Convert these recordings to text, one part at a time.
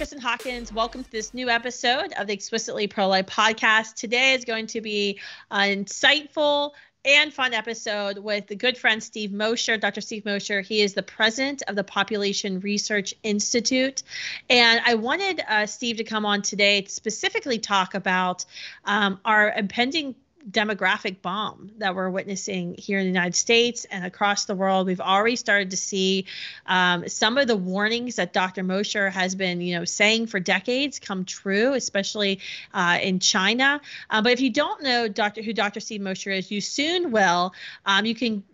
Kristan Hawkins. Welcome to this new episode of the Explicitly Pro-Life podcast. Today is going to be an insightful and fun episode with the good friend Steve Mosher, Dr. Steve Mosher. He is the president of the Population Research Institute. And I wanted Steve to come on today to specifically talk about our impending demographic bomb that we're witnessing here in the United States and across the world. We've already started to see some of the warnings that Dr. Mosher has been, saying for decades come true, especially in China. But if you don't know who Dr. Steve Mosher is, you soon will. You can,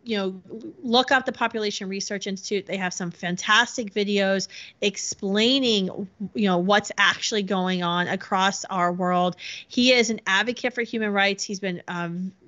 look up the Population Research Institute. They have some fantastic videos explaining, what's actually going on across our world. He is an advocate for human rights. He's been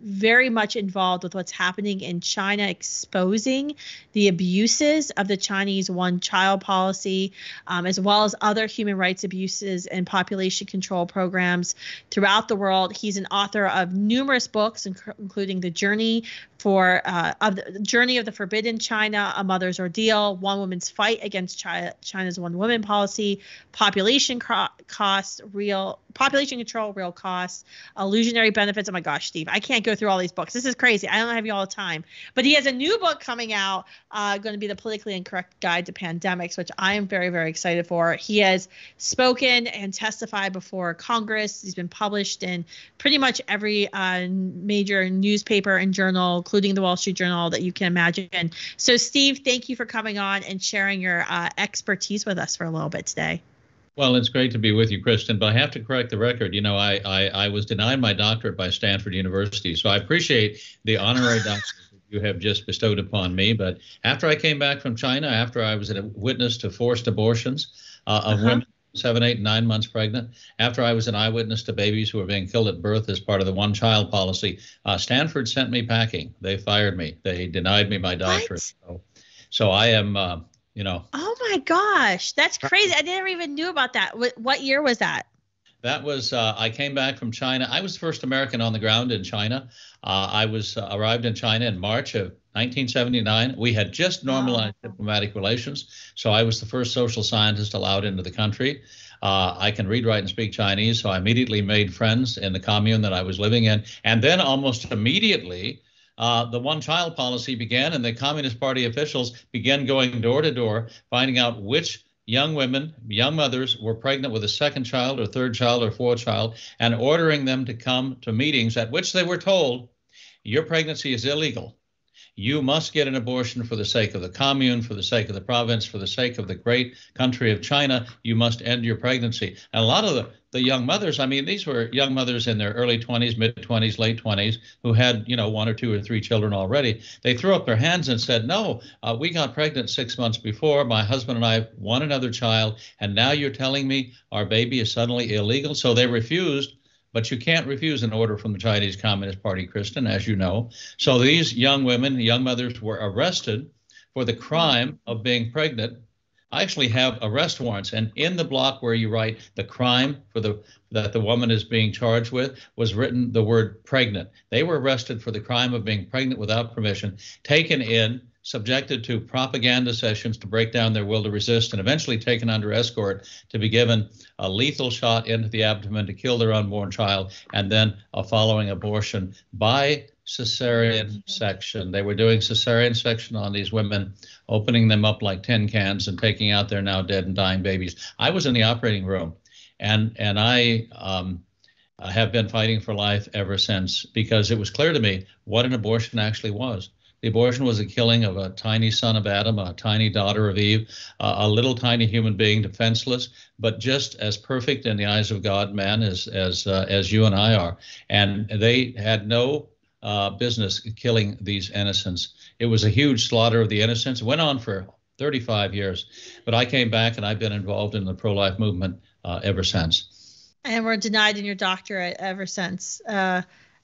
very much involved with what's happening in China, exposing the abuses of the Chinese one-child policy, as well as other human rights abuses and population control programs throughout the world. He's an author of numerous books, including The Journey of the Forbidden China, A Mother's Ordeal, One Woman's Fight Against China's One Woman Policy, Population Control, Real Costs, Illusionary Benefits. Oh my gosh, Steve, I can't go through all these books. This is crazy. I don't have you all the time. But he has a new book coming out, going to be The Politically Incorrect Guide to Pandemics, which I am very, very excited for. He has spoken and testified before Congress. He's been published in pretty much every major newspaper and journal, including the Wall Street Journal, that you can imagine. So, Steve, thank you for coming on and sharing your expertise with us for a little bit today. Well, it's great to be with you, Kristan, but I have to correct the record. I was denied my doctorate by Stanford University, so I appreciate the honorary doctorate that you have just bestowed upon me. But after I came back from China, after I was a witness to forced abortions of women 7, 8, 9 months pregnant, after I was an eyewitness to babies who were being killed at birth as part of the one-child policy, Stanford sent me packing. They fired me. They denied me my doctorate. So I am... Oh my gosh, that's crazy. I never even knew about that. What year was that? That was, I came back from China. I was the first American on the ground in China. I arrived in China in March of 1979. We had just normalized diplomatic relations. So I was the first social scientist allowed into the country. I can read, write, and speak Chinese. So I immediately made friends in the commune that I was living in. And then almost immediately, the one-child policy began, and the Communist Party officials began going door to door, finding out which young women, young mothers were pregnant with a second child or third child or fourth child, and ordering them to come to meetings at which they were told, your pregnancy is illegal. You must get an abortion for the sake of the commune, for the sake of the province, for the sake of the great country of China. You must end your pregnancy. And a lot of the young mothers, these were young mothers in their early 20s, mid-20s, late 20s, who had, 1 or 2 or 3 children already. They threw up their hands and said, no, we got pregnant 6 months before. My husband and I want another child. And now you're telling me our baby is suddenly illegal? So they refused. But you can't refuse an order from the Chinese Communist Party, Kristan, as you know. So these young women, young mothers, were arrested for the crime of being pregnant. I actually have arrest warrants, and in the block where you write the crime that the woman is being charged with was written the word pregnant. They were arrested for the crime of being pregnant without permission, taken in, subjected to propaganda sessions to break down their will to resist, and eventually taken under escort to be given a lethal shot into the abdomen to kill their unborn child, and then a following abortion by cesarean section. They were doing cesarean section on these women, opening them up like tin cans and taking out their now dead and dying babies. I was in the operating room, and I have been fighting for life ever since, because it was clear to me what an abortion actually was. The abortion was a killing of a tiny son of Adam, a tiny daughter of Eve, a little tiny human being, defenseless, but just as perfect in the eyes of God, man, as you and I are. And they had no business killing these innocents. It was a huge slaughter of the innocents. It went on for 35 years. But I came back, and I've been involved in the pro-life movement ever since. And we're denied in your doctorate ever since.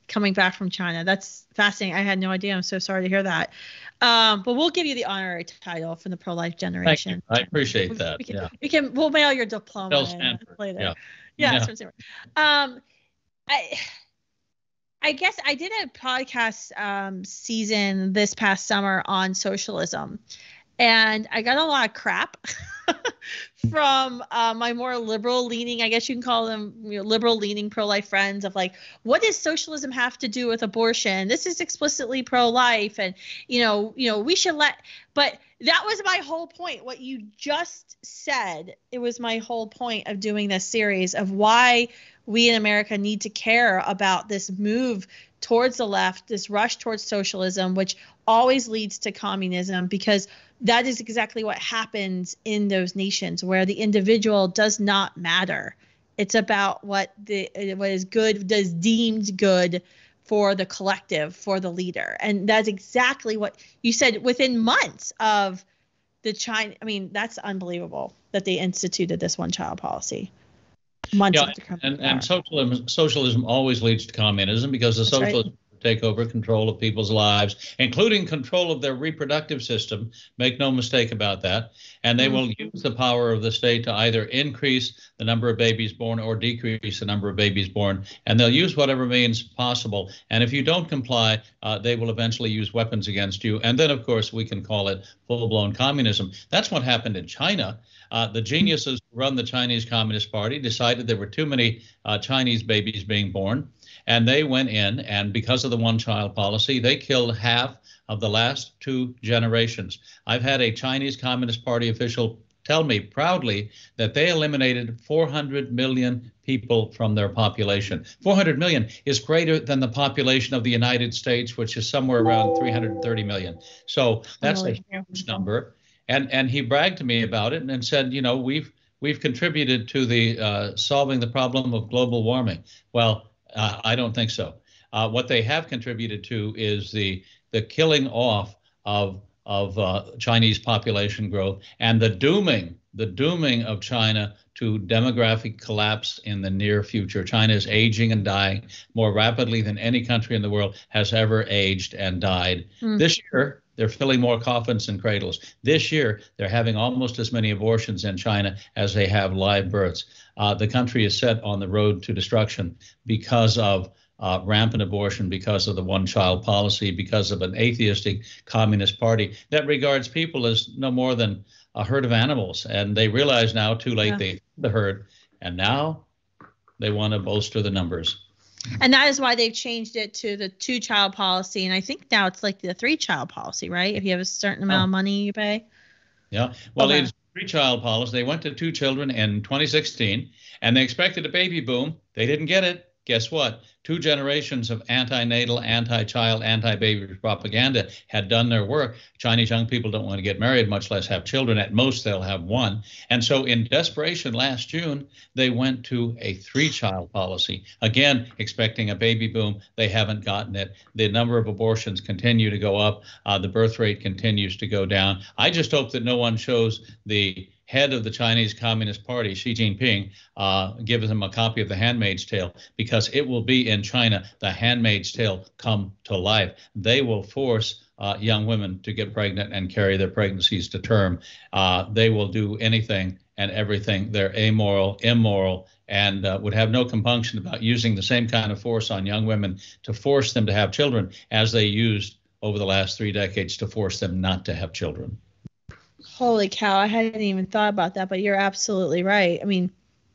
Coming back from China. That's fascinating. I had no idea. I'm so sorry to hear that. But we'll give you the honorary title from the pro-life generation. Thank you. I appreciate that. We'll mail your diploma later. Yeah. I guess I did a podcast season this past summer on socialism, and I got a lot of crap from my more liberal leaning, I guess you can call them, liberal leaning pro-life friends, of like, what does socialism have to do with abortion? This is explicitly pro-life, and we should but that was my whole point. What you just said, it was my whole point of doing this series, of why we in America need to care about this move towards the left, this rush towards socialism, which always leads to communism, because that is exactly what happens in those nations where the individual does not matter. It's about what is good, is deemed good for the collective, for the leader. And that's exactly what you said within months of the China. I mean, that's unbelievable that they instituted this one-child policy. Months after coming to power. And socialism always leads to communism, because the socialists take over control of people's lives, including control of their reproductive system. Make no mistake about that. And they will use the power of the state to either increase the number of babies born or decrease the number of babies born. And they'll use whatever means possible. And if you don't comply, they will eventually use weapons against you. And then, of course, we can call it full-blown communism. That's what happened in China. The geniuses who run the Chinese Communist Party decided there were too many Chinese babies being born. And they went in, and because of the one-child policy, they killed half of the last 2 generations. I've had a Chinese Communist Party official tell me proudly that they eliminated 400 million people from their population. 400 million is greater than the population of the United States, which is somewhere around 330 million. So that's a huge number. And he bragged to me about it and said, we've contributed to the solving the problem of global warming. Well, I don't think so. What they have contributed to is the killing off of Chinese population growth, and the dooming of China to demographic collapse in the near future. China is aging and dying more rapidly than any country in the world has ever aged and died. This year, they're filling more coffins than cradles. This year, they're having almost as many abortions in China as they have live births. The country is set on the road to destruction because of rampant abortion, because of the one-child policy, because of an atheistic communist party that regards people as no more than a herd of animals. And they realize now, too late, they the herd, and now they want to bolster the numbers. And that is why they've changed it to the 2-child policy. And I think now it's like the 3-child policy, right? If you have a certain amount of money you pay. Yeah. Well, it's 3-child policy. They went to 2 children in 2016, and they expected a baby boom. They didn't get it. Guess what? 2 generations of anti-natal, anti-child, anti-baby propaganda had done their work. Chinese young people don't want to get married, much less have children. At most, they'll have 1. And so in desperation last June, they went to a 3-child policy. Again, expecting a baby boom. They haven't gotten it. The number of abortions continue to go up. The birth rate continues to go down. I just hope that no one shows the head of the Chinese Communist Party, Xi Jinping, gives him a copy of The Handmaid's Tale, because it will be in China The Handmaid's Tale come to life. They will force young women to get pregnant and carry their pregnancies to term. They will do anything and everything. They're amoral, immoral, and would have no compunction about using the same kind of force on young women to force them to have children as they used over the last 3 decades to force them not to have children. Holy cow, I hadn't even thought about that, but you're absolutely right. I mean,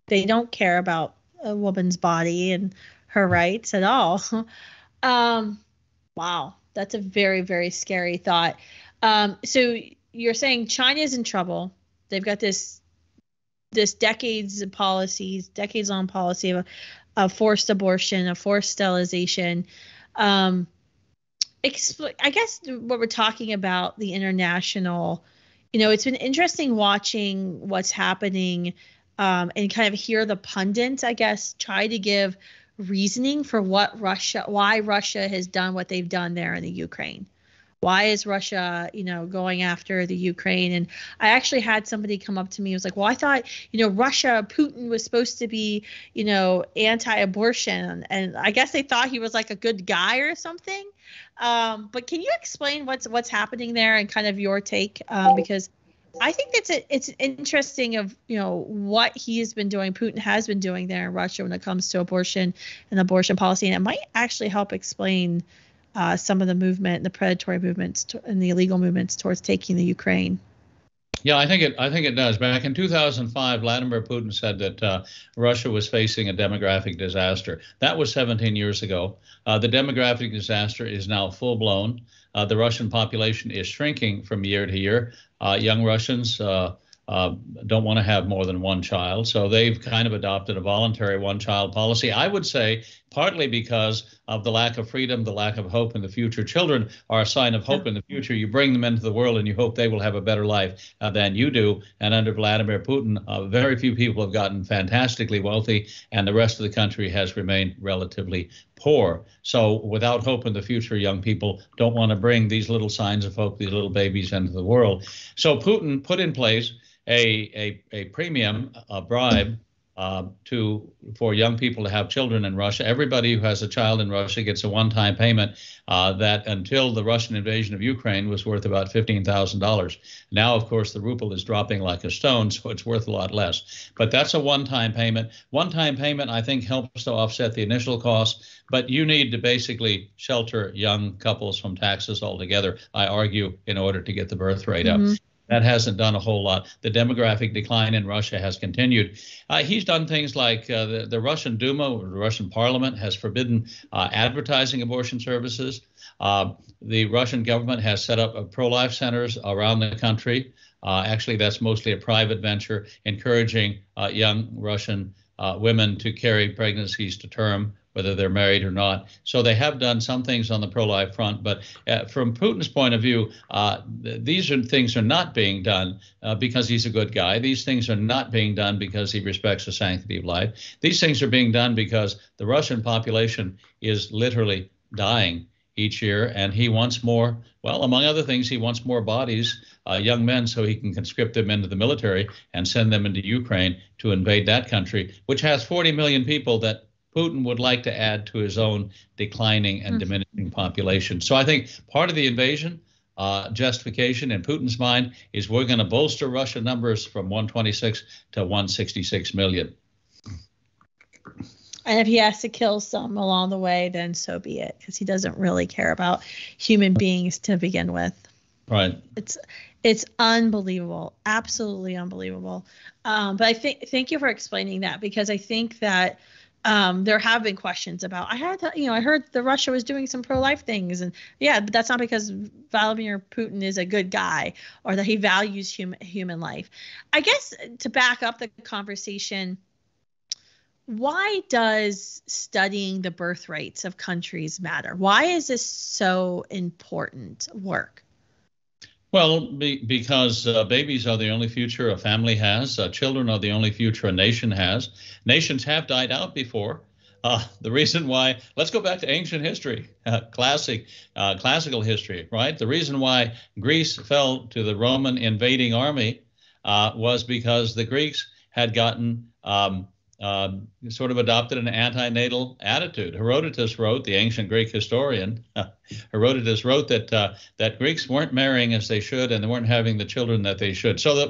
they don't care about a woman's body and her rights at all. Wow, that's a very, very scary thought. So you're saying China's in trouble. They've got this decades-long policy of forced abortion, of forced sterilization. I guess what we're talking about, the international, it's been interesting watching what's happening and kind of hear the pundits, I guess, try to give reasoning for why Russia has done what they've done there in the Ukraine. Why is Russia, going after the Ukraine? And I actually had somebody come up to me and was like, well, I thought, Putin was supposed to be, anti-abortion. And I guess they thought he was like a good guy or something. But can you explain what's happening there and kind of your take? Because I think it's interesting of, what he has been doing, Putin has been doing there in Russia when it comes to abortion and abortion policy. And it might actually help explain some of the movement, the predatory movements and the illegal movements towards taking the Ukraine. Yeah, I think it does. Back in 2005, Vladimir Putin said that Russia was facing a demographic disaster. That was 17 years ago. The demographic disaster is now full blown. The Russian population is shrinking from year to year. Young Russians don't want to have more than one child, so they've kind of adopted a voluntary one-child policy. I would say partly because of the lack of freedom, the lack of hope in the future. Children are a sign of hope in the future. You bring them into the world and you hope they will have a better life than you do. And under Vladimir Putin, very few people have gotten fantastically wealthy, and the rest of the country has remained relatively poor. So without hope in the future, young people don't want to bring these little signs of hope, these little babies into the world. So Putin put in place a premium, a bribe for young people to have children in Russia. Everybody who has a child in Russia gets a one-time payment that until the Russian invasion of Ukraine was worth about $15,000. Now, of course, the ruble is dropping like a stone, so it's worth a lot less. But that's a one-time payment. One-time payment, I think, helps to offset the initial cost, but you need to basically shelter young couples from taxes altogether, I argue, in order to get the birth rate up. That hasn't done a whole lot. The demographic decline in Russia has continued. He's done things like the Russian Duma, or the Russian parliament, has forbidden advertising abortion services. The Russian government has set up pro-life centers around the country. Actually, that's mostly a private venture, encouraging young Russian women to carry pregnancies to term, whether they're married or not. So they have done some things on the pro-life front, but from Putin's point of view, these things are not being done because he's a good guy. These things are not being done because he respects the sanctity of life. These things are being done because the Russian population is literally dying each year, and he wants more, well, among other things, he wants more bodies, young men, so he can conscript them into the military and send them into Ukraine to invade that country, which has 40 million people that Putin would like to add to his own declining and diminishing population. So I think part of the invasion justification in Putin's mind is we're going to bolster Russian numbers from 126 to 166 million. And if he has to kill some along the way, then so be it, because he doesn't really care about human beings to begin with. Right. It's unbelievable, absolutely unbelievable. But I thank you for explaining that, because I think that there have been questions about, I heard that Russia was doing some pro-life things, and yeah, but that's not because Vladimir Putin is a good guy or that he values human life. I guess to back up the conversation, why does studying the birth rates of countries matter? Why is this so important work? Well, because babies are the only future a family has. Children are the only future a nation has. Nations have died out before. The reason why, let's go back to ancient history, classical history, right? The reason why Greece fell to the Roman invading army was because the Greeks had gotten sort of adopted an antinatal attitude. Herodotus wrote, the ancient Greek historian, Herodotus wrote that Greeks weren't marrying as they should, and they weren't having the children that they should. So that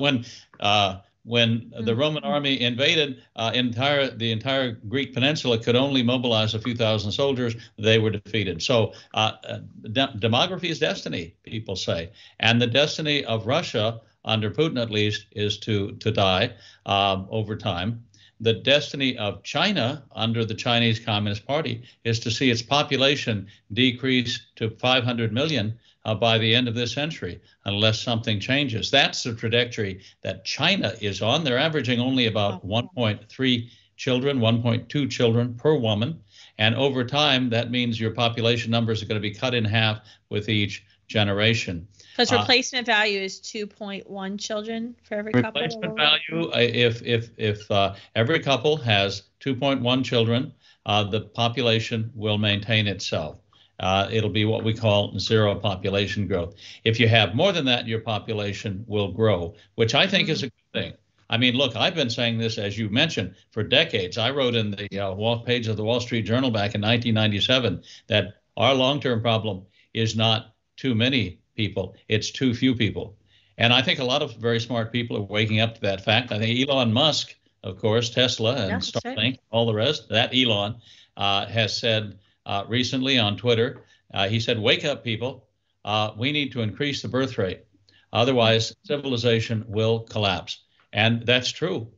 when the Roman army invaded the entire Greek peninsula, could only mobilize a few thousand soldiers, they were defeated. So demography is destiny, people say. And the destiny of Russia, under Putin at least, is to die over time. The destiny of China under the Chinese Communist Party is to see its population decrease to 500 million by the end of this century, unless something changes. That's the trajectory that China is on. They're averaging only about 1.3 children, 1.2 children per woman. And over time, that means your population numbers are going to be cut in half with each generation. Because replacement value is 2.1 children for every couple. Replacement value, if every couple has 2.1 children, the population will maintain itself. It'll be what we call zero population growth. If you have more than that, your population will grow, which I think is a good thing. I mean, look, I've been saying this, as you mentioned, for decades. I wrote in the page of the Wall Street Journal back in 1997 that our long-term problem is not too many people, it's too few people. And I think a lot of very smart people are waking up to that fact. I think Elon Musk, of course, Tesla and Starlink, all the rest, that Elon has said recently on Twitter, he said, wake up, people. We need to increase the birth rate. Otherwise, civilization will collapse. And that's true.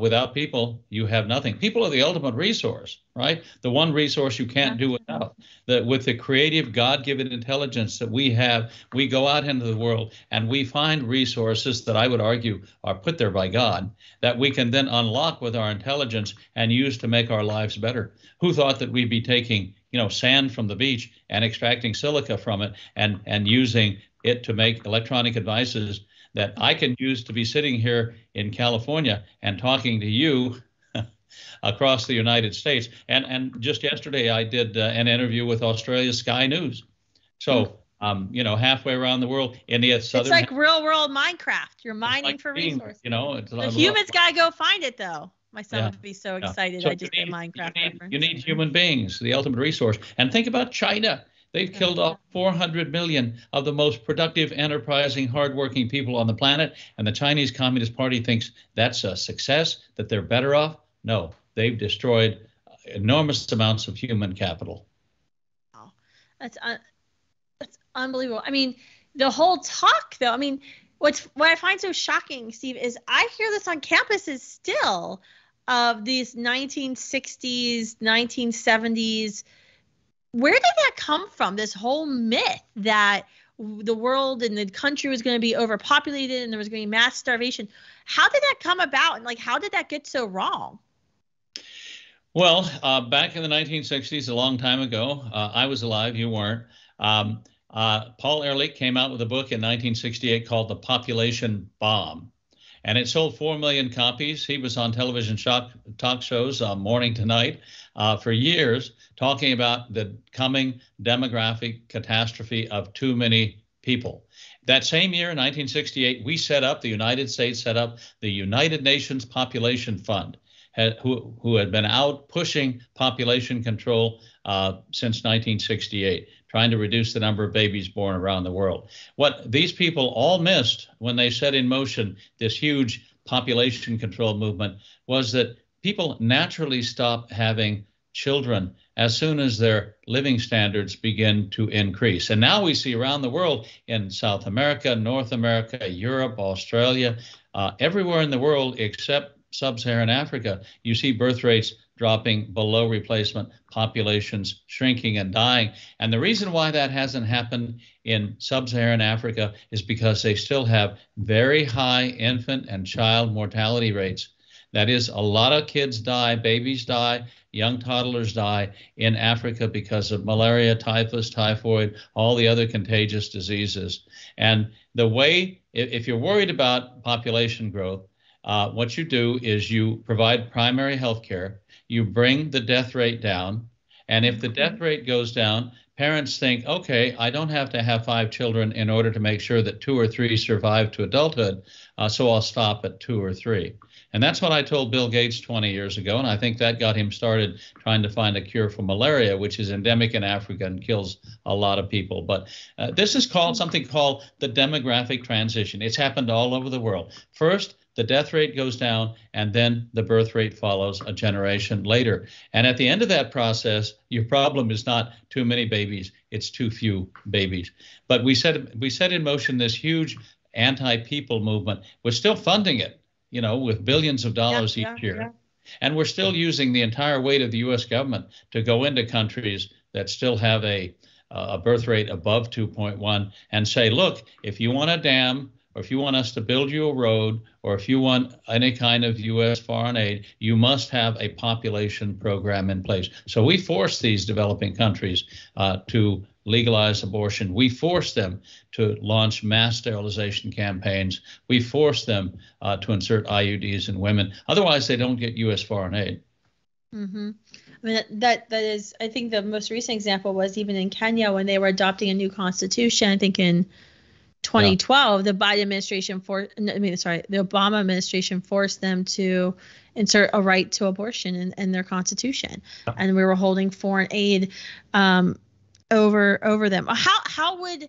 Without people, you have nothing. People are the ultimate resource, right? The one resource you can't do without. With the creative, God-given intelligence that we have, we go out into the world and we find resources that I would argue are put there by God that we can then unlock with our intelligence and use to make our lives better. Who thought that we'd be taking, sand from the beach and extracting silica from it and using it to make electronic devices that I can use to be sitting here in California and talking to you across the United States. And just yesterday, I did an interview with Australia's Sky News. So, halfway around the world in the southern. It's like real world Minecraft. You're mining for resources. The humans got to go find it, though. My son would be so excited. So I just did Minecraft reference. You need human beings, the ultimate resource. And think about China. They've killed off 400 million of the most productive, enterprising, hardworking people on the planet. And the Chinese Communist Party thinks that's a success, that they're better off. No, they've destroyed enormous amounts of human capital. Oh, that's unbelievable. I mean, the whole talk, though, what I find so shocking, Steve, is I hear this on campuses still of these 1960s, 1970s. Where did that come from? This whole myth that the world and the country was going to be overpopulated and there was going to be mass starvation. How did that come about? And how did that get so wrong? Well, back in the 1960s, a long time ago, I was alive, you weren't. Paul Ehrlich came out with a book in 1968 called The Population Bomb. And it sold 4 million copies. He was on television talk shows morning to night for years, talking about the coming demographic catastrophe of too many people. That same year, 1968, the United States set up the United Nations Population Fund, who had been out pushing population control since 1968, trying to reduce the number of babies born around the world. What these people all missed when they set in motion this huge population control movement was that people naturally stop having children as soon as their living standards begin to increase. And now we see around the world, in South America, North America, Europe, Australia, everywhere in the world except sub-Saharan Africa, you see birth rates dropping below replacement, populations shrinking and dying. And the reason why that hasn't happened in sub-Saharan Africa is because they still have very high infant and child mortality rates. That is, a lot of kids die, babies die, young toddlers die in Africa because of malaria, typhus, typhoid, all the other contagious diseases. And the way, if you're worried about population growth, what you do is you provide primary health care, you bring the death rate down, and if the death rate goes down, parents think, okay, I don't have to have 5 children in order to make sure that 2 or 3 survive to adulthood, so I'll stop at 2 or 3. And that's what I told Bill Gates 20 years ago, and I think that got him started trying to find a cure for malaria, which is endemic in Africa and kills a lot of people. But this is something called the demographic transition. It's happened all over the world. First, the death rate goes down, and then the birth rate follows a generation later. And at the end of that process, your problem is not too many babies, it's too few babies. But we set in motion this huge anti-people movement. We're still funding it, with billions of dollars each year. Yeah. And we're still using the entire weight of the U.S. government to go into countries that still have a birth rate above 2.1 and say, look, if you want a dam, or if you want us to build you a road, or if you want any kind of U.S. foreign aid, you must have a population program in place. So we force these developing countries to legalize abortion. We force them to launch mass sterilization campaigns. We force them to insert IUDs in women. Otherwise, they don't get U.S. foreign aid. Mm-hmm. That is, I think the most recent example was even in Kenya when they were adopting a new constitution. I think in 2012, the Obama administration forced them to insert a right to abortion in their constitution, and we were holding foreign aid over them. How would,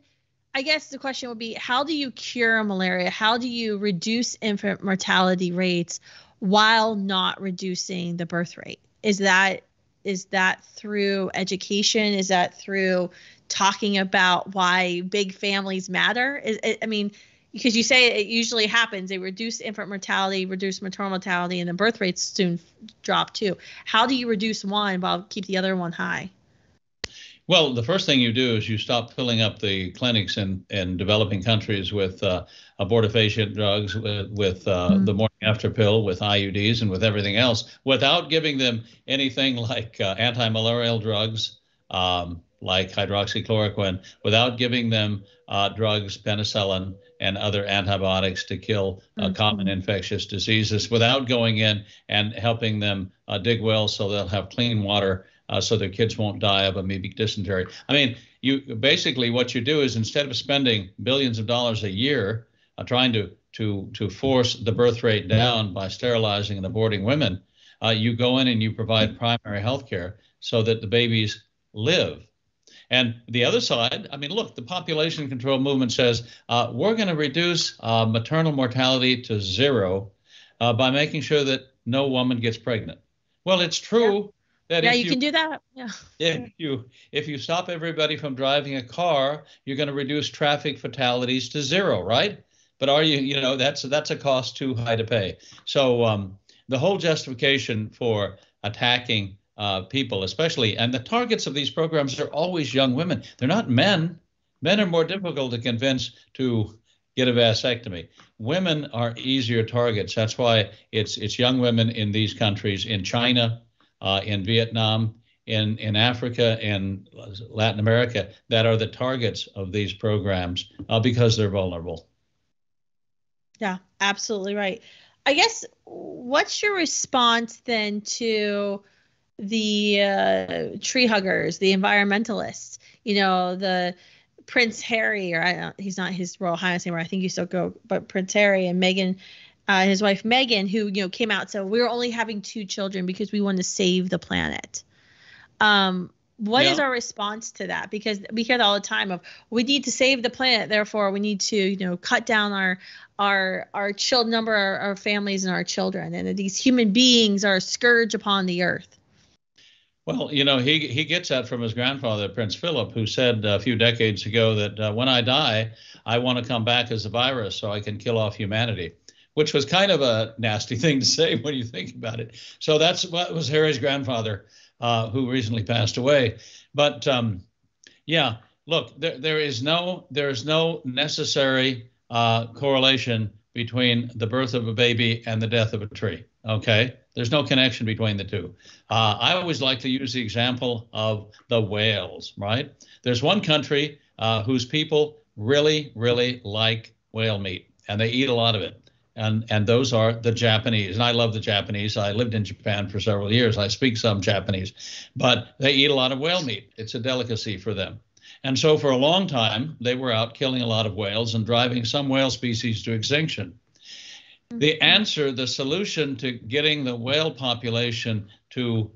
I guess the question would be, how do you cure malaria? How do you reduce infant mortality rates while not reducing the birth rate? Is that through education? Is that through talking about why big families matter? because you say it usually happens. They reduce infant mortality, reduce maternal mortality, and the birth rates soon drop too. How do you reduce one while keep the other one high? Well, the first thing you do is you stop filling up the clinics in developing countries with abortifacient drugs, with the morning after pill, with IUDs, and with everything else, without giving them anything like anti-malarial drugs, like hydroxychloroquine, without giving them drugs, penicillin, and other antibiotics to kill common infectious diseases, without going in and helping them dig wells so they'll have clean water, so their kids won't die of amoebic dysentery. I mean, you basically, what you do is, instead of spending billions of dollars a year trying to force the birth rate down by sterilizing and aborting women, you go in and you provide primary health care so that the babies live. And the other side, I mean, look, the population control movement says we're going to reduce maternal mortality to zero by making sure that no woman gets pregnant. Well, it's true. Yeah. You can do that. Yeah. If you stop everybody from driving a car, you're going to reduce traffic fatalities to zero, right? But that's a cost too high to pay. So the whole justification for attacking people, especially, and the targets of these programs are always young women. They're not men. Men are more difficult to convince to get a vasectomy. Women are easier targets. That's why it's young women in these countries, in China, in Vietnam, in Africa, and Latin America, that are the targets of these programs because they're vulnerable. Yeah, absolutely right. I guess, what's your response then to the tree huggers, the environmentalists? The Prince Harry, or he's not His Royal Highness anymore, I think you still go, but Prince Harry and Meghan, his wife Meghan, who came out and said, we're only having 2 children because we want to save the planet. What is our response to that? Because we hear that all the time of, we need to save the planet, therefore we need to cut down our number, our families and our children, and that these human beings are a scourge upon the earth. Well, he gets that from his grandfather, Prince Philip, who said a few decades ago that when I die, I want to come back as a virus so I can kill off humanity, which was kind of a nasty thing to say when you think about it. So that's what was Harry's grandfather, who recently passed away. But look, there is no necessary correlation between the birth of a baby and the death of a tree. Okay, there's no connection between the two. I always like to use the example of the whales. Right? There's one country whose people really, really like whale meat, and they eat a lot of it. And those are the Japanese. And I love the Japanese. I lived in Japan for several years. I speak some Japanese, but they eat a lot of whale meat. It's a delicacy for them. And so for a long time, they were out killing a lot of whales and driving some whale species to extinction. The answer, the solution to getting the whale population to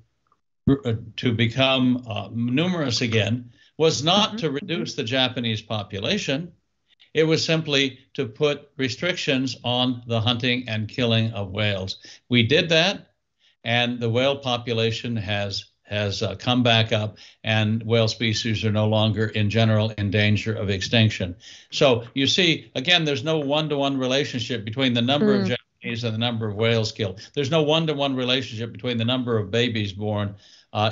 become numerous again was not to reduce the Japanese population. It was simply to put restrictions on the hunting and killing of whales. We did that, and the whale population has come back up, and whale species are no longer, in general, in danger of extinction. So you see, again, there's no one-to-one relationship between the number of Japanese and the number of whales killed. There's no one-to-one relationship between the number of babies born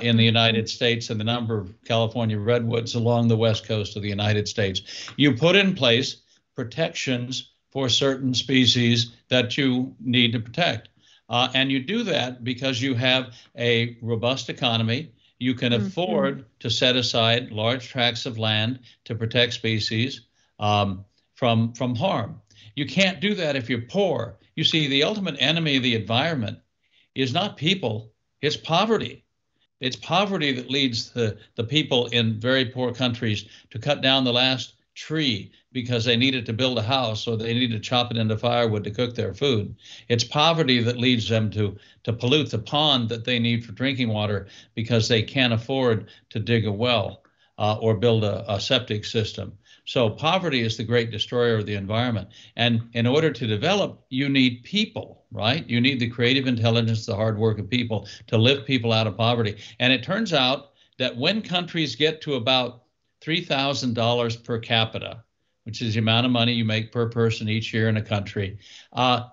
in the United States and the number of California redwoods along the west coast of the United States. You put in place protections for certain species that you need to protect. And you do that because you have a robust economy. You can afford to set aside large tracts of land to protect species from harm. You can't do that if you're poor. You see, the ultimate enemy of the environment is not people, it's poverty. It's poverty that leads the people in very poor countries to cut down the last tree because they needed to build a house or they needed to chop it into firewood to cook their food. It's poverty that leads them to pollute the pond that they need for drinking water because they can't afford to dig a well or build a septic system. So poverty is the great destroyer of the environment. And in order to develop, you need people, right? You need the creative intelligence, the hard work of people to lift people out of poverty. And it turns out that when countries get to about $3,000 per capita, which is the amount of money you make per person each year in a country,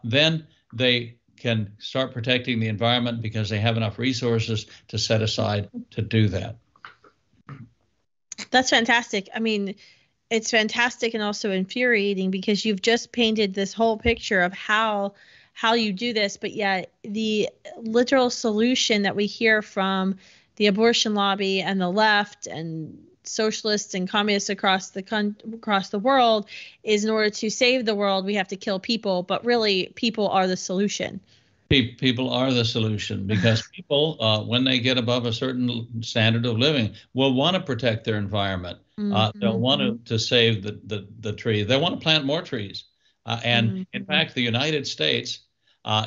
then they can start protecting the environment because they have enough resources to set aside to do that. That's fantastic. I mean, it's fantastic and also infuriating because you've just painted this whole picture of how you do this, but yet the literal solution that we hear from the abortion lobby and the left and socialists and communists across the world is, in order to save the world, we have to kill people. But really, people are the solution. People are the solution, because people, when they get above a certain standard of living, will want to protect their environment. They'll want to save the tree. They want to plant more trees. And in fact, the United States,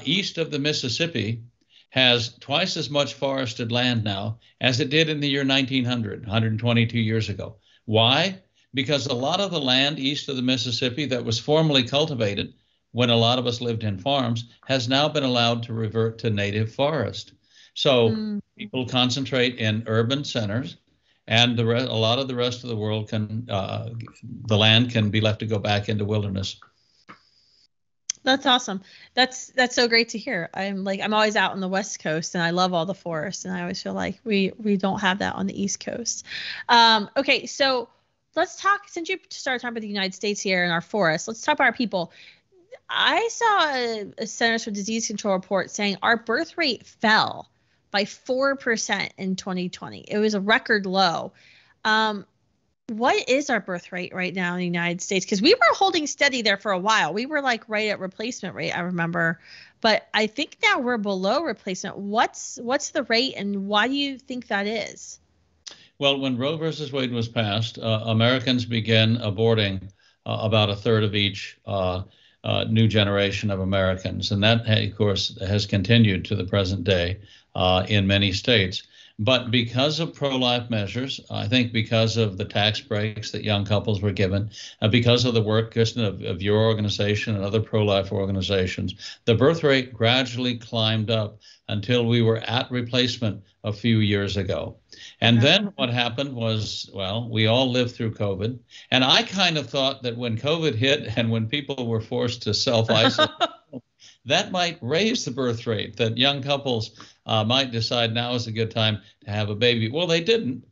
east of the Mississippi, has twice as much forested land now as it did in the year 1900, 122 years ago. Why? Because a lot of the land east of the Mississippi that was formerly cultivated when a lot of us lived in farms has now been allowed to revert to native forest. So people concentrate in urban centers, and a lot of the rest of the world can, the land can be left to go back into wilderness. That's awesome. That's so great to hear. I'm always out on the West Coast, and I love all the forests, and I always feel like we don't have that on the East Coast. Okay, so let's talk, since you started talking about the United States here and our forests, let's talk about our people. I saw a Centers for Disease Control report saying our birth rate fell by 4% in 2020. It was a record low. What is our birth rate right now in the United States? Because we were holding steady there for a while. We were like right at replacement rate, I remember. But I think now we're below replacement. What's the rate, and why do you think that is? Well, when Roe versus Wade was passed, Americans began aborting about a third of each new generation of Americans. And that, of course, has continued to the present day in many states. But because of pro-life measures, I think because of the tax breaks that young couples were given, because of the work, Kristan, of your organization and other pro-life organizations, the birth rate gradually climbed up until we were at replacement a few years ago. And then what happened was, well, we all lived through COVID. And I kind of thought that when COVID hit and when people were forced to self-isolate, that might raise the birth rate, that young couples might decide now is a good time to have a baby. Well, they didn't.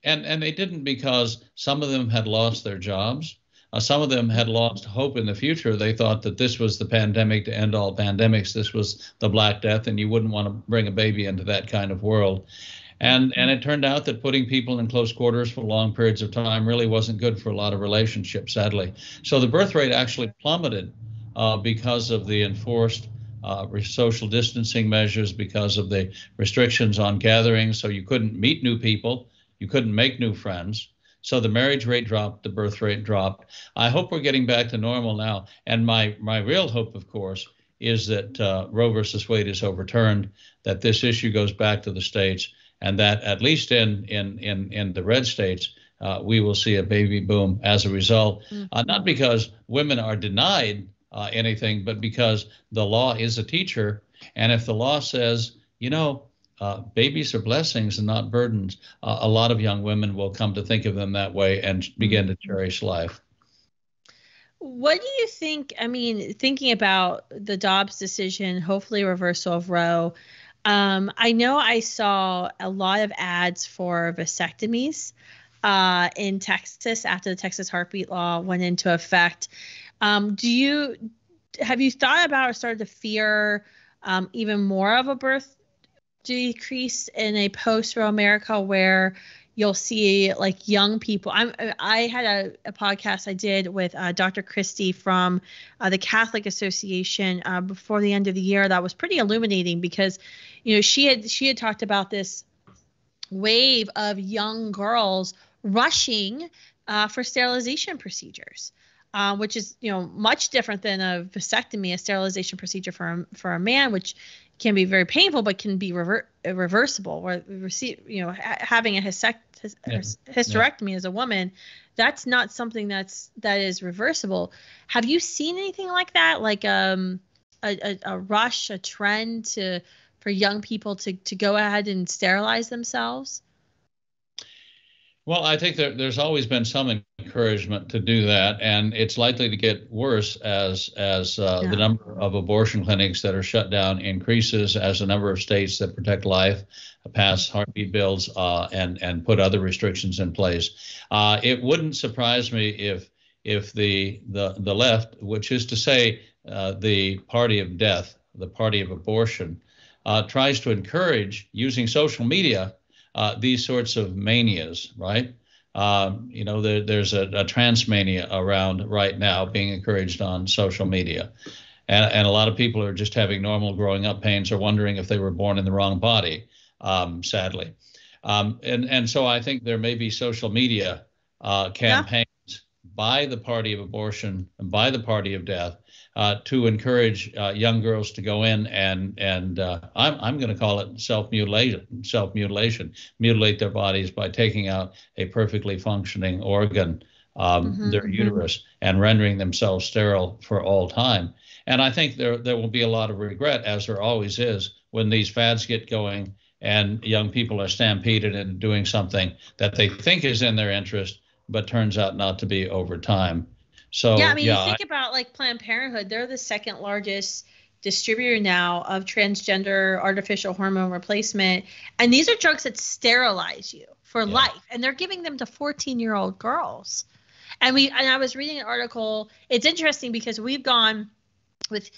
And they didn't because some of them had lost their jobs. Some of them had lost hope in the future. They thought that this was the pandemic to end all pandemics. This was the Black Death, and you wouldn't want to bring a baby into that kind of world. And it turned out that putting people in close quarters for long periods of time really wasn't good for a lot of relationships, sadly. So the birth rate actually plummeted because of the enforced social distancing measures, because of the restrictions on gatherings. So you couldn't meet new people, you couldn't make new friends. So the marriage rate dropped, the birth rate dropped. I hope we're getting back to normal now. And my real hope, of course, is that Roe versus Wade is overturned, that this issue goes back to the states, and that at least in the red states, we will see a baby boom as a result, not because women are denied anything, but because the law is a teacher. And if the law says, babies are blessings and not burdens, a lot of young women will come to think of them that way and begin to cherish life. What do you think? I mean, thinking about the Dobbs decision, hopefully reversal of Roe, I know I saw a lot of ads for vasectomies in Texas after the Texas heartbeat law went into effect. Have you thought about or started to fear even more of a birth decrease in a post-Roe America, where you'll see like young people? I had a podcast I did with Dr. Christie from the Catholic Association before the end of the year that was pretty illuminating, because she had talked about this wave of young girls rushing for sterilization procedures. Which is, much different than a vasectomy, a sterilization procedure for a man, which can be very painful, but can be reversible. Where having a hysterectomy as a woman, that's not something that is reversible. Have you seen anything like that, like a rush, a trend for young people to go ahead and sterilize themselves? Well, I think there's always been some encouragement to do that, and it's likely to get worse as the Yeah. number of abortion clinics that are shut down increases, as the number of states that protect life pass heartbeat bills and put other restrictions in place. It wouldn't surprise me if the left, which is to say the party of death, the party of abortion, tries to encourage using social media these sorts of manias, right? There's a trans mania around right now being encouraged on social media. And a lot of people are just having normal growing up pains or wondering if they were born in the wrong body, sadly. And so I think there may be social media campaigns by the party of abortion and by the party of death to encourage young girls to go in and I'm going to call it self-mutilation, mutilate their bodies by taking out a perfectly functioning organ, their uterus, and rendering themselves sterile for all time. And I think there will be a lot of regret, as there always is, when these fads get going and young people are stampeded into doing something that they think is in their interest, but turns out not to be over time. So yeah, I mean, you think about like Planned Parenthood, they're the second largest distributor now of transgender artificial hormone replacement. And these are drugs that sterilize you for life. And they're giving them to 14-year-old girls. And I was reading an article. It's interesting because we've gone with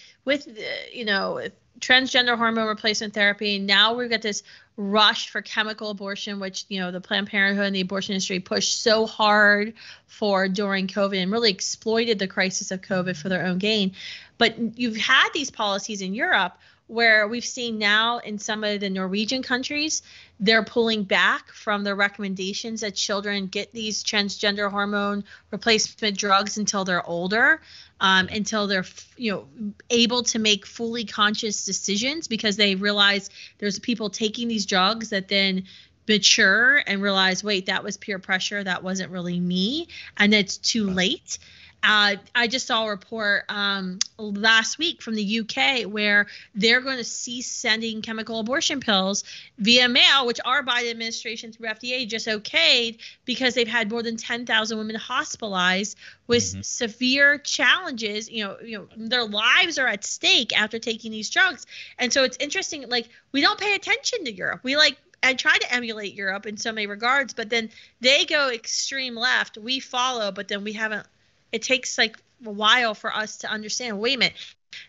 transgender hormone replacement therapy. Now we've got this rush for chemical abortion, which, the Planned Parenthood and the abortion industry pushed so hard for during COVID and really exploited the crisis of COVID for their own gain. But you've had these policies in Europe where we've seen now in some of the Norwegian countries, they're pulling back from the recommendations that children get these transgender hormone replacement drugs until they're older, until they're able to make fully conscious decisions, because they realize there's people taking these drugs that then mature and realize, wait, that was peer pressure, that wasn't really me, and it's too late. I just saw a report last week from the UK where they're going to cease sending chemical abortion pills via mail, which our Biden administration through FDA just okayed, because they've had more than 10,000 women hospitalized with severe challenges. Their lives are at stake after taking these drugs. And so it's interesting, like, we don't pay attention to Europe. I try to emulate Europe in so many regards, but then they go extreme left. We follow, but then we haven't. It takes like a while for us to understand, wait a minute,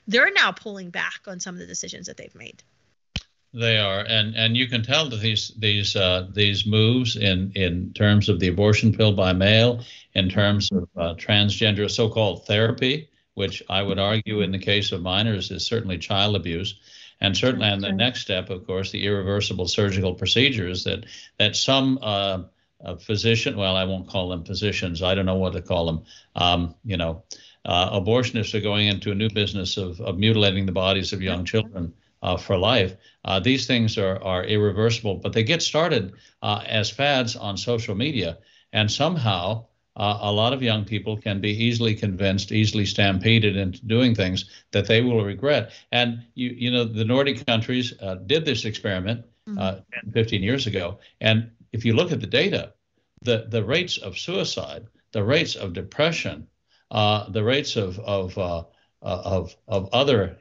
they're now pulling back on some of the decisions that they've made. They are, and you can tell that these moves in terms of the abortion pill by mail, in terms of transgender so-called therapy, which I would argue in the case of minors is certainly child abuse, and certainly the next step, of course, the irreversible surgical procedures that some physician, well, I won't call them physicians, I don't know what to call them, abortionists are going into a new business of mutilating the bodies of young children for life. These things are irreversible, but they get started as fads on social media, and somehow a lot of young people can be easily convinced, easily stampeded into doing things that they will regret. And the Nordic countries did this experiment 10, 15 years ago, and if you look at the data, the rates of suicide, the rates of depression, the rates of other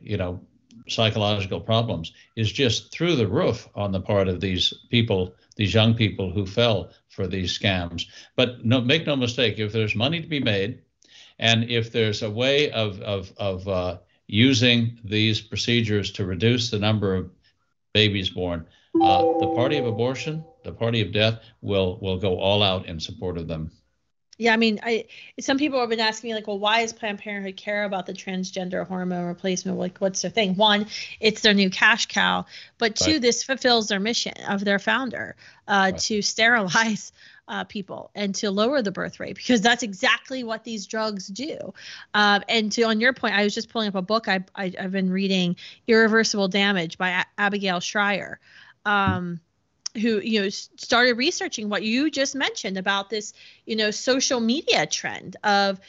psychological problems is just through the roof on the part of these people, these young people who fell for these scams. But make no mistake, if there's money to be made, and if there's a way of using these procedures to reduce the number of babies born, the party of abortion, the party of death will go all out in support of them. Yeah, I mean, some people have been asking me, like, well, why does Planned Parenthood care about the transgender hormone replacement? Like, what's their thing? One, it's their new cash cow. But two, this fulfills their mission of their founder to sterilize people and to lower the birth rate, because that's exactly what these drugs do. And on your point, I was just pulling up a book I've been reading, Irreversible Damage by Abigail Schreier. who, started researching what you just mentioned about this, social media trend of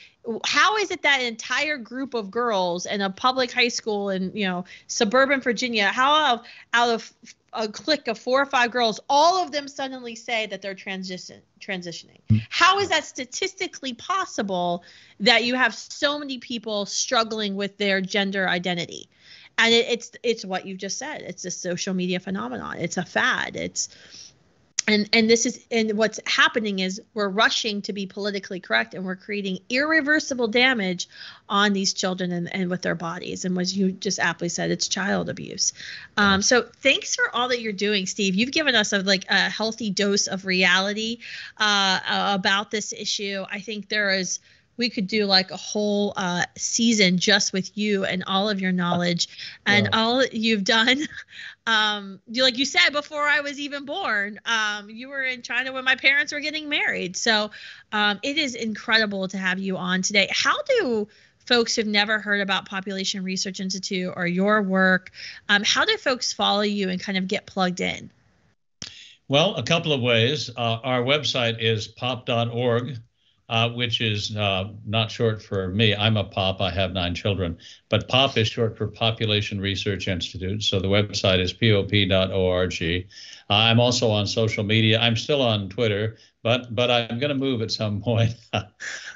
how is it that an entire group of girls in a public high school in, suburban Virginia, how out of a clique of 4 or 5 girls, all of them suddenly say that they're transitioning. How is that statistically possible that you have so many people struggling with their gender identity? And it's what you just said. It's a social media phenomenon. It's a fad. And what's happening is we're rushing to be politically correct, and we're creating irreversible damage on these children and with their bodies. And as you just aptly said, it's child abuse. So thanks for all that you're doing, Steve. You've given us a healthy dose of reality about this issue. I think we could do like a whole season just with you and all of your knowledge and all you've done. Like you said, before I was even born, you were in China when my parents were getting married. So it is incredible to have you on today. How do folks who've never heard about Population Research Institute or your work, how do folks follow you and kind of get plugged in? Well, a couple of ways. Our website is pop.org. Which is not short for me. I'm a POP. I have 9 children. But POP is short for Population Research Institute. So the website is pop.org. I'm also on social media. I'm still on Twitter, but I'm going to move at some point. Still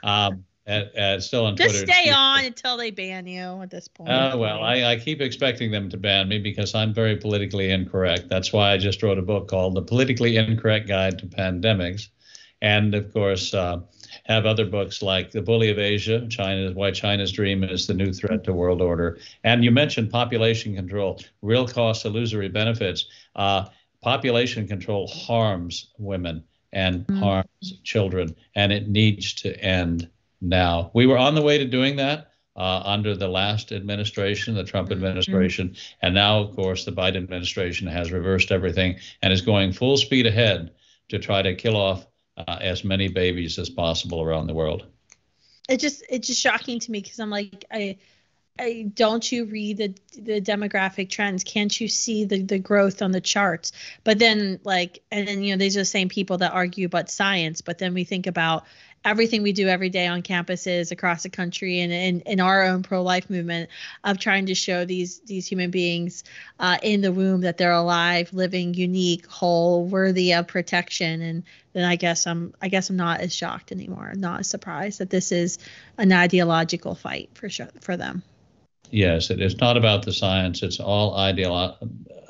on Twitter. Just stay on until they ban you at this point. Well, I keep expecting them to ban me because I'm very politically incorrect. That's why I just wrote a book called The Politically Incorrect Guide to Pandemics. And, of course, have other books like The Bully of Asia, Why China's Dream is the New Threat to World Order. And you mentioned population control, real cost illusory benefits. Population control harms women and harms children, and it needs to end now. We were on the way to doing that under the last administration, the Trump administration. And now, of course, the Biden administration has reversed everything and is going full speed ahead to try to kill off as many babies as possible around the world. It's just shocking to me because I'm like, don't you read the demographic trends? Can't you see the growth on the charts? But then these are the same people that argue about science. But then we think about everything we do every day on campuses across the country and in our own pro-life movement of trying to show these human beings in the womb that they're alive, living, unique, whole, worthy of protection. And then I guess I'm not as shocked anymore, not as surprised that this is an ideological fight for them. Yes, it is not about the science. It's all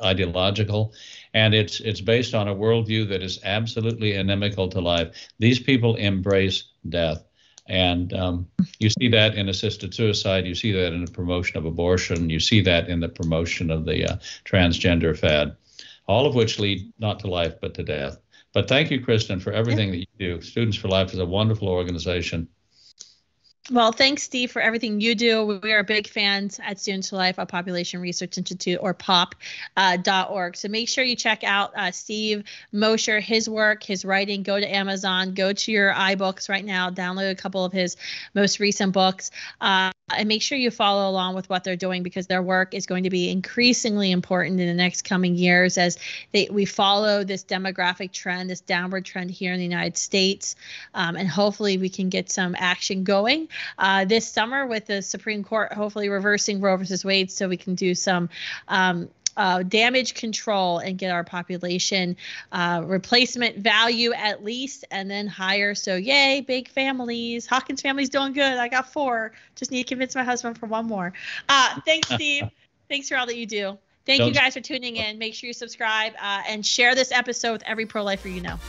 ideological, and it's based on a worldview that is absolutely inimical to life. These people embrace death, and you see that in assisted suicide. You see that in the promotion of abortion. You see that in the promotion of the transgender fad, all of which lead not to life but to death. But thank you, Kristan, for everything that you do. Students for Life is a wonderful organization. Well, thanks, Steve, for everything you do. We are big fans at Students for Life, at Population Research Institute, or pop.org. So make sure you check out Steve Mosher, his work, his writing. Go to Amazon, go to your iBooks right now, download a couple of his most recent books, and make sure you follow along with what they're doing, because their work is going to be increasingly important in the next coming years as we follow this demographic trend, this downward trend here in the United States. And hopefully we can get some action going this summer with the Supreme Court hopefully reversing Roe versus Wade, so we can do some damage control and get our population replacement value at least, and then higher. So yay, big families. Hawkins family's doing good. I got 4. Just need to convince my husband for 1 more. Thanks, Steve. Thanks for all that you do. Thank you guys for tuning in. Make sure you subscribe and share this episode with every pro-lifer you know.